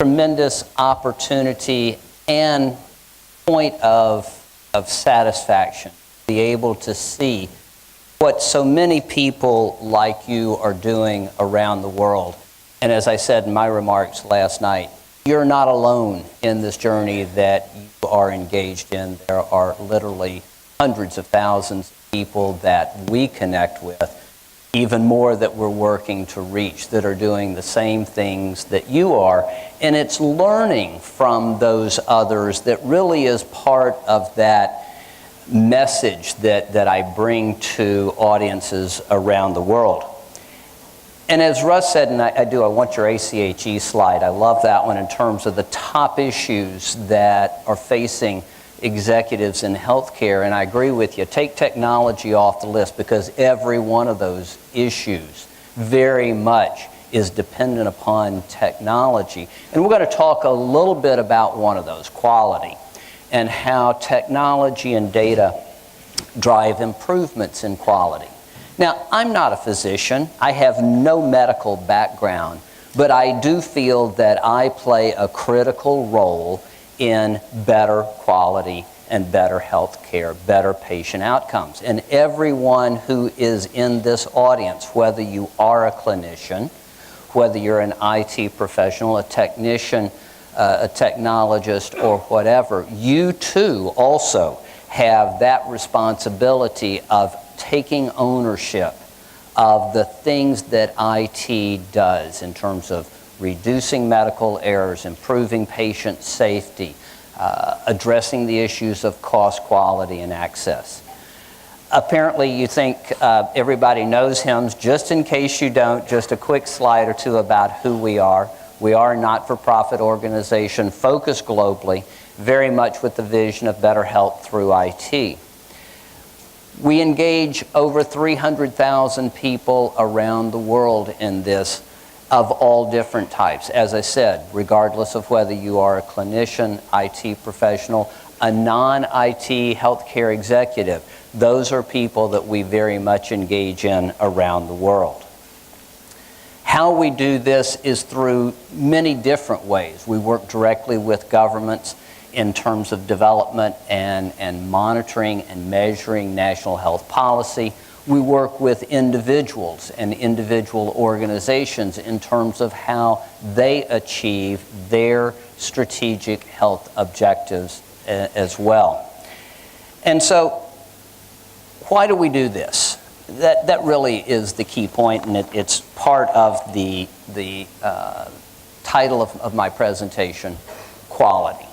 tremendous opportunity and point of satisfaction to be able to see what so many people like you are doing around the world. And as I said in my remarks last night, you're not alone in this journey that you are engaged in. There are literally hundreds of thousands of people that we connect with, even more that we're working to reach, that are doing the same things that you are. And it's learning from those others that really is part of that message that I bring to audiences around the world. And as Russ said, and I want your ACHE slide, I love that one in terms of the top issues that are facing executives in healthcare, and I agree with you. Take technology off the list because every one of those issues very much is dependent upon technology. And we're going to talk a little bit about one of those, quality, and how technology and data drive improvements in quality. Now, I'm not a physician. I have no medical background, but I do feel that I play a critical role in better quality and better health care, better patient outcomes. And everyone who is in this audience, whether you are a clinician, whether you're an IT professional, a technician, a technologist, or whatever, you too also have that responsibility of taking ownership of the things that IT does in terms of reducing medical errors, improving patient safety, addressing the issues of cost, quality, and access. Apparently you think everybody knows HIMSS. Just in case you don't, just a quick slide or two about who we are. We are a not-for-profit organization focused globally, very much with the vision of better health through IT. We engage over 300,000 people around the world in this, of all different types. As I said, regardless of whether you are a clinician, IT professional, a non-IT healthcare executive, those are people that we very much engage in around the world. How we do this is through many different ways. We work directly with governments in terms of development and monitoring and measuring national health policy. We work with individuals and individual organizations in terms of how they achieve their strategic health objectives as well. And so, why do we do this? That really is the key point, and it's part of the title of my presentation, quality.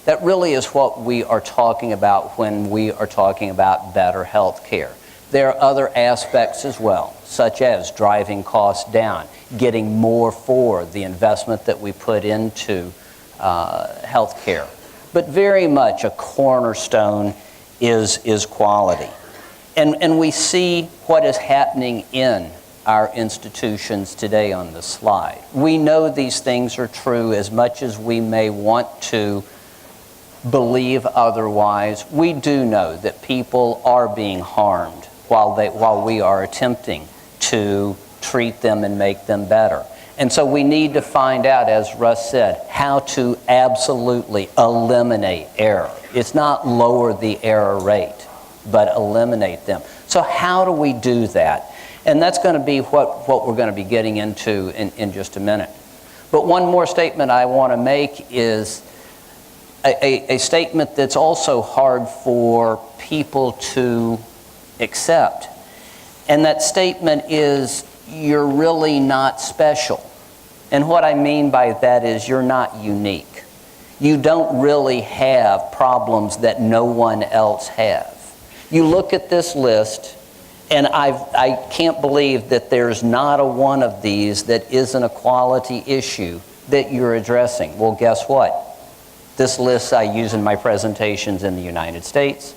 That really is what we are talking about when we are talking about better health care. There are other aspects as well, such as driving costs down, getting more for the investment that we put into health care. But very much a cornerstone is quality. And we see what is happening in our institutions today on the slide. We know these things are true as much as we may want to believe otherwise. We do know that people are being harmed while we are attempting to treat them and make them better. And so we need to find out, as Russ said, how to absolutely eliminate error. It's not lower the error rate, but eliminate them. So how do we do that? And that's going to be what we're going to be getting into in just a minute. But one more statement I want to make is a statement that's also hard for people to accept. And that statement is, you're really not special. And what I mean by that is you're not unique. You don't really have problems that no one else has. You look at this list, and I can't believe that there's not a one of these that isn't a quality issue that you're addressing. Well, guess what? This list I use in my presentations in the United States,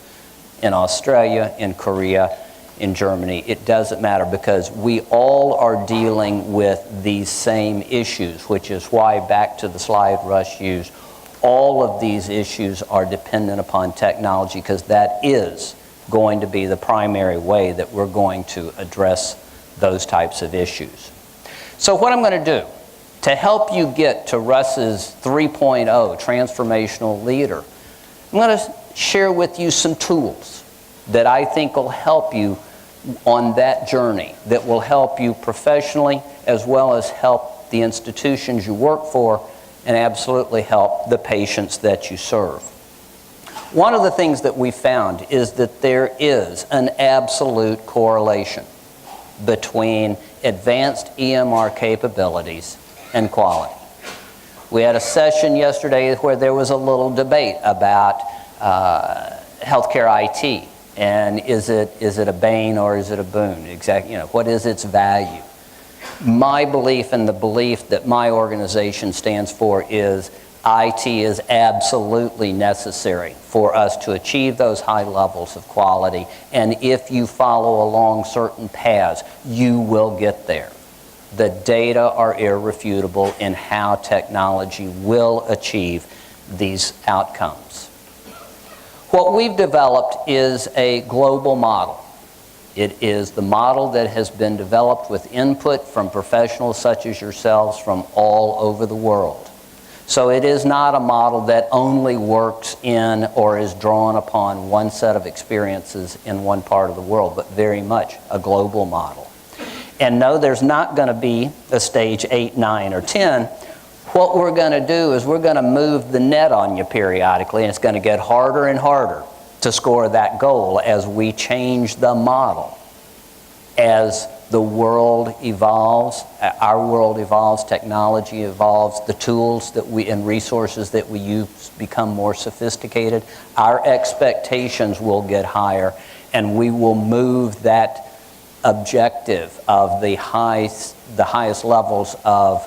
in Australia, in Korea, in Germany. It doesn't matter because we all are dealing with these same issues, which is why, back to the slide Russ used, all of these issues are dependent upon technology because that is going to be the primary way that we're going to address those types of issues. So what I'm going to do To help you get to Russ's 3.0, Transformational Leader, I'm going to share with you some tools that I think will help you on that journey, that will help you professionally as well as help the institutions you work for and absolutely help the patients that you serve. One of the things that we found is that there is an absolute correlation between advanced EMR capabilities and quality. We had a session yesterday where there was a little debate about healthcare IT, and is it a bane or is it a boon? Exactly, what is its value? My belief and the belief that my organization stands for is IT is absolutely necessary for us to achieve those high levels of quality, and if you follow along certain paths, you will get there. The data are irrefutable in how technology will achieve these outcomes. What we've developed is a global model. It is the model that has been developed with input from professionals such as yourselves from all over the world. So it is not a model that only works in or is drawn upon one set of experiences in one part of the world, but very much a global model. And no, there's not going to be a stage 8, 9, or 10. What we're going to do is we're going to move the net on you periodically, and it's going to get harder and harder to score that goal as we change the model. As the world evolves, our world evolves, technology evolves, the tools that and resources that we use become more sophisticated, our expectations will get higher, and we will move that objective of the highest levels of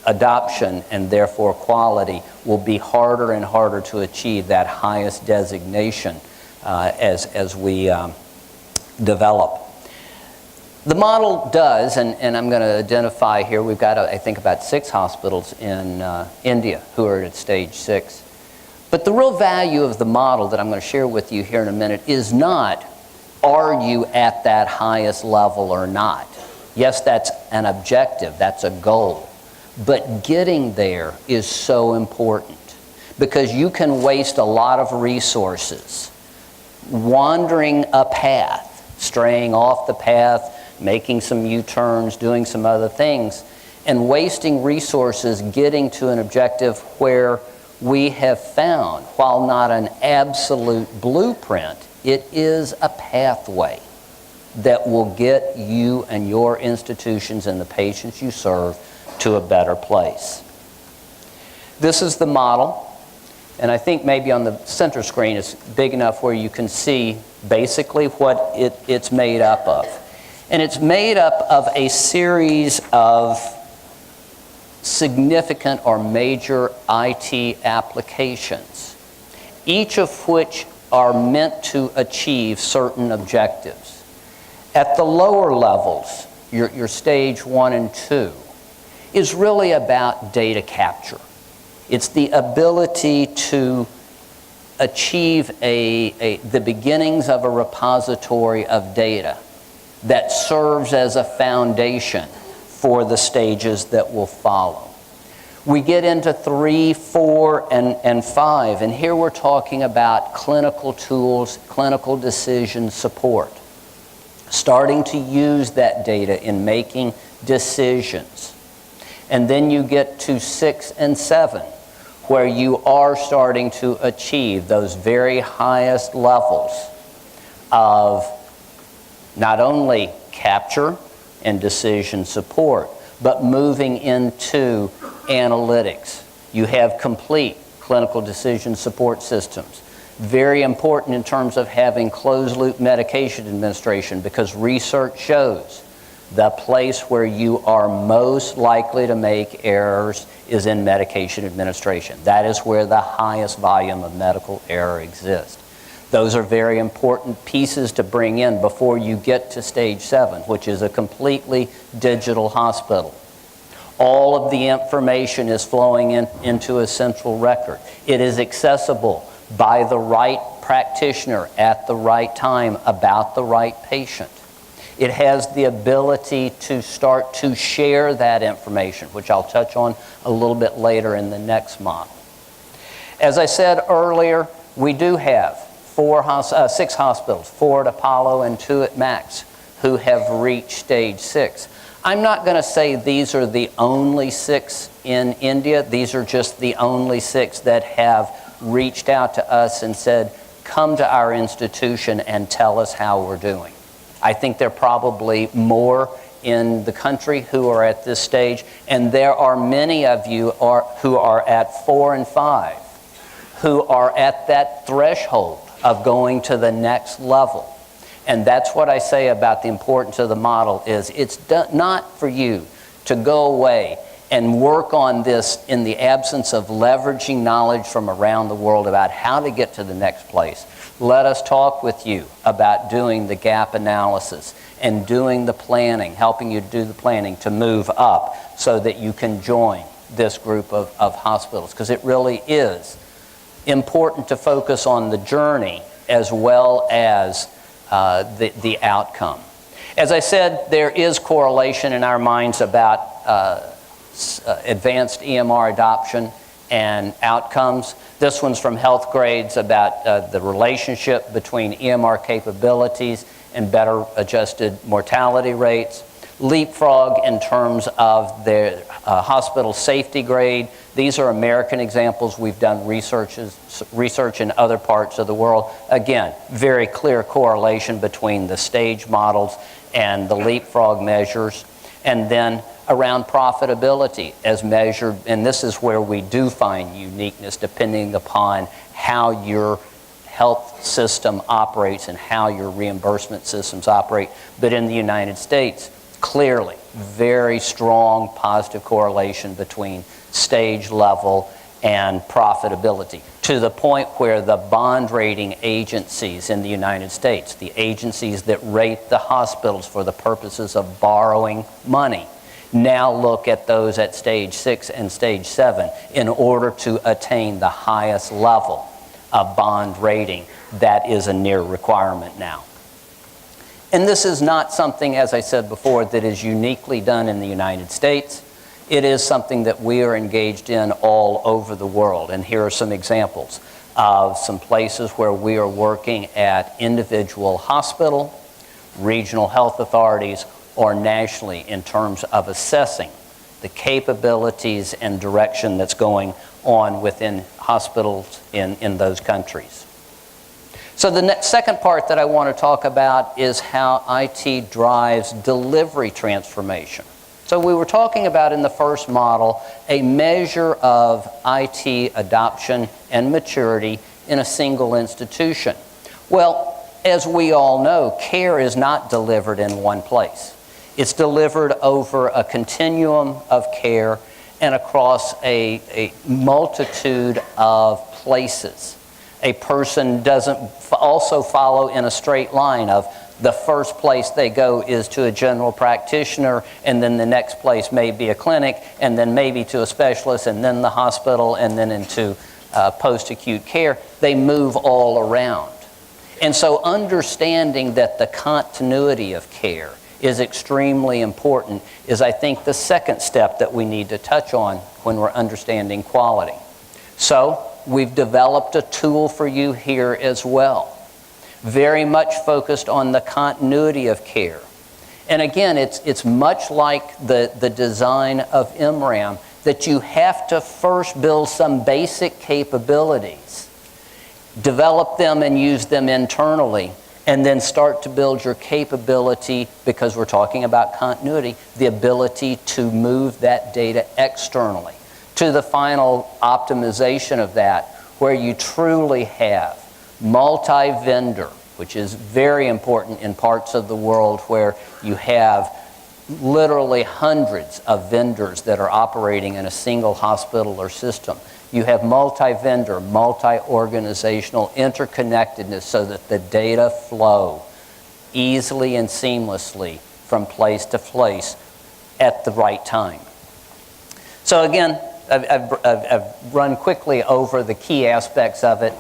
adoption and therefore quality will be harder and harder to achieve that highest designation as we develop. The model does, and I'm going to identify here, we've got I think about 6 hospitals in India who are at stage 6. But the real value of the model that I'm going to share with you here in a minute is not, are you at that highest level or not? Yes, that's an objective, that's a goal. But getting there is so important because you can waste a lot of resources wandering a path, straying off the path, making some U-turns, doing some other things, and wasting resources getting to an objective where we have found, while not an absolute blueprint, it is a pathway that will get you and your institutions and the patients you serve to a better place. This is the model, and I think maybe on the center screen it's big enough where you can see basically what it's made up of. And it's made up of a series of significant or major IT applications, each of which are meant to achieve certain objectives. At the lower levels, your stage 1 and 2, is really about data capture. It's the ability to achieve the beginnings of a repository of data that serves as a foundation for the stages that will follow. We get into 3, 4, and 5, and here we're talking about clinical tools, clinical decision support. Starting to use that data in making decisions. And then you get to 6 and 7, where you are starting to achieve those very highest levels of not only capture and decision support, but moving into analytics. You have complete clinical decision support systems. Very important in terms of having closed-loop medication administration, because research shows the place where you are most likely to make errors is in medication administration. That is where the highest volume of medical error exists. Those are very important pieces to bring in before you get to stage 7, which is a completely digital hospital. All of the information is flowing into a central record. It is accessible by the right practitioner at the right time about the right patient. It has the ability to start to share that information, which I'll touch on a little bit later in the next model. As I said earlier, we do have 6 hospitals, 4 at Apollo and 2 at Max, who have reached stage 6. I'm not going to say these are the only 6 in India. These are just the only 6 that have reached out to us and said, come to our institution and tell us how we're doing. I think there are probably more in the country who are at this stage, and there are many of you who are at 4 and 5, who are at that threshold of going to the next level. And that's what I say about the importance of the model is it's not for you to go away and work on this in the absence of leveraging knowledge from around the world about how to get to the next place. Let us talk with you about doing the gap analysis and doing the planning, helping you do the planning to move up so that you can join this group of hospitals. Because it really is important to focus on the journey as well as the outcome. As I said, there is correlation in our minds about advanced EMR adoption and outcomes. This one's from Health Grades about the relationship between EMR capabilities and better adjusted mortality rates. Leapfrog in terms of their hospital safety grade. These are American examples. We've done research in other parts of the world. Again, very clear correlation between the stage models and the leapfrog measures. And then around profitability as measured, and this is where we do find uniqueness depending upon how your health system operates and how your reimbursement systems operate. But in the United States, clearly, very strong positive correlation between stage level and profitability, to the point where the bond rating agencies in the United States, the agencies that rate the hospitals for the purposes of borrowing money, now look at those at stage 6 and stage 7 in order to attain the highest level of bond rating. That is a near requirement now. And this is not something, as I said before, that is uniquely done in the United States. It is something that we are engaged in all over the world. And here are some examples of some places where we are working at individual hospital, regional health authorities, or nationally in terms of assessing the capabilities and direction that's going on within hospitals in those countries. So the second part that I want to talk about is how IT drives delivery transformation. So we were talking about in the first model a measure of IT adoption and maturity in a single institution. Well, as we all know, care is not delivered in one place. It's delivered over a continuum of care and across a multitude of places. A person doesn't also follow in a straight line of the first place they go is to a general practitioner, and then the next place may be a clinic, and then maybe to a specialist, and then the hospital, and then into post-acute care. They move all around. And so understanding that the continuity of care is extremely important is, I think, the second step that we need to touch on when we're understanding quality. So we've developed a tool for you here as well, very much focused on the continuity of care. And again, it's much like the design of MRAM, that you have to first build some basic capabilities, develop them and use them internally, and then start to build your capability, because we're talking about continuity, the ability to move that data externally to the final optimization of that, where you truly have multi-vendor, which is very important in parts of the world where you have literally hundreds of vendors that are operating in a single hospital or system. You have multi-vendor, multi-organizational interconnectedness so that the data flow easily and seamlessly from place to place at the right time. So again, I've run quickly over the key aspects of it.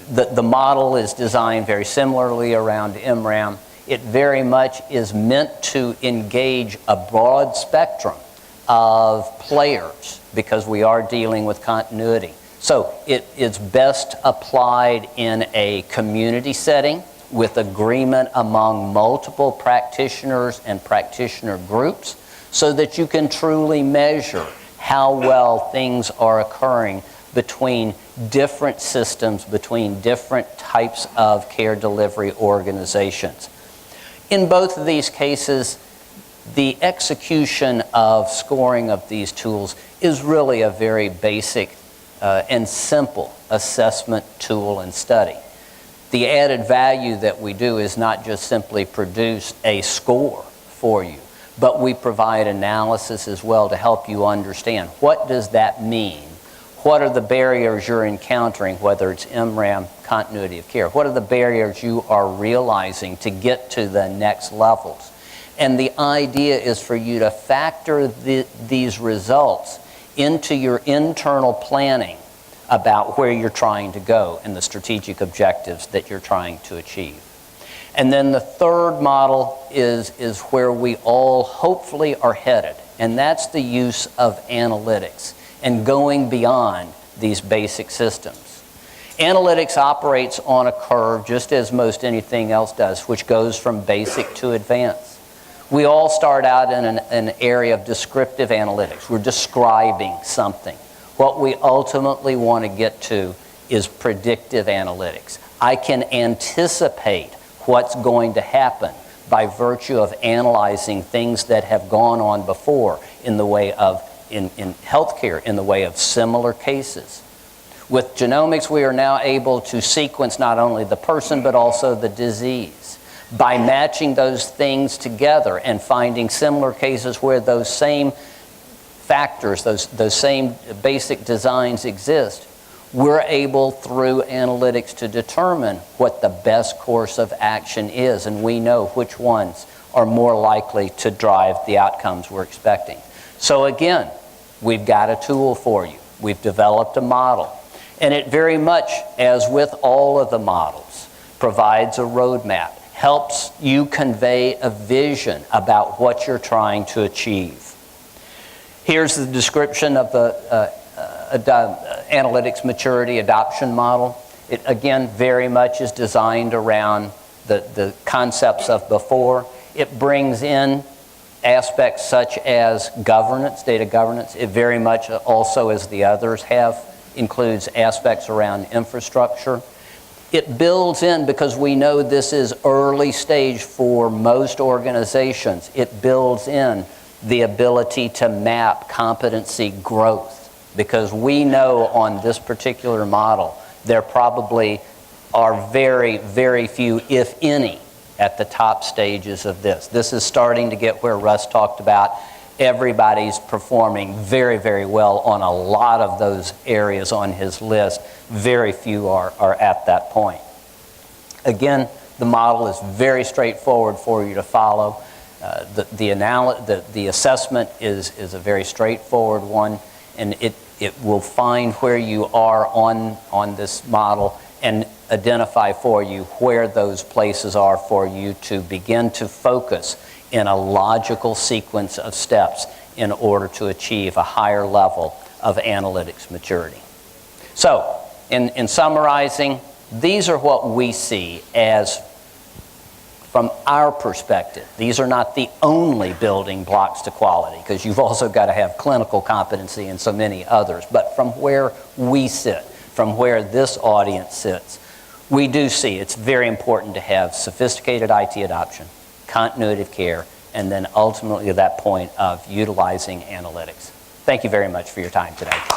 The model is designed very similarly around MRAM. It very much is meant to engage a broad spectrum of players because we are dealing with continuity. So it is best applied in a community setting with agreement among multiple practitioners and practitioner groups so that you can truly measure how well things are occurring between different systems, between different types of care delivery organizations. In both of these cases, the execution of scoring of these tools is really a very basic and simple assessment tool and study. The added value that we do is not just simply produce a score for you, but we provide analysis as well to help you understand what does that mean. What are the barriers you're encountering, whether it's MRAM, continuity of care? What are the barriers you are realizing to get to the next levels? And the idea is for you to factor these results into your internal planning about where you're trying to go and the strategic objectives that you're trying to achieve. And then the third model is where we all hopefully are headed, and that's the use of analytics and going beyond these basic systems. Analytics operates on a curve just as most anything else does, which goes from basic to advanced. We all start out in an area of descriptive analytics. We're describing something. What we ultimately want to get to is predictive analytics. I can anticipate what's going to happen by virtue of analyzing things that have gone on before in the way of in healthcare, in the way of similar cases. With genomics, we are now able to sequence not only the person but also the disease. By matching those things together and finding similar cases where those same factors, those same basic designs exist, we're able through analytics to determine what the best course of action is, and we know which ones are more likely to drive the outcomes we're expecting. So again, we've got a tool for you. We've developed a model. And it very much, as with all of the models, provides a roadmap, helps you convey a vision about what you're trying to achieve. Here's the description of the analytics maturity adoption model. It, again, very much is designed around the concepts of before. It brings in aspects such as governance, data governance. It very much also, as the others have, includes aspects around infrastructure. It builds in, because we know this is early stage for most organizations, it builds in the ability to map competency growth, because we know on this particular model there probably are very, very few, if any, at the top stages of this. This is starting to get where Russ talked about. Everybody's performing very, very well on a lot of those areas on his list. Very few are at that point. Again, the model is very straightforward for you to follow. The assessment is a very straightforward one, and it will find where you are on this model and identify for you where those places are for you to begin to focus in a logical sequence of steps in order to achieve a higher level of analytics maturity. So, in summarizing, these are what we see as, from our perspective, these are not the only building blocks to quality, because you've also got to have clinical competency and so many others. But from where we sit, from where this audience sits, we do see it's very important to have sophisticated IT adoption, continuity of care, and then ultimately that point of utilizing analytics. Thank you very much for your time today.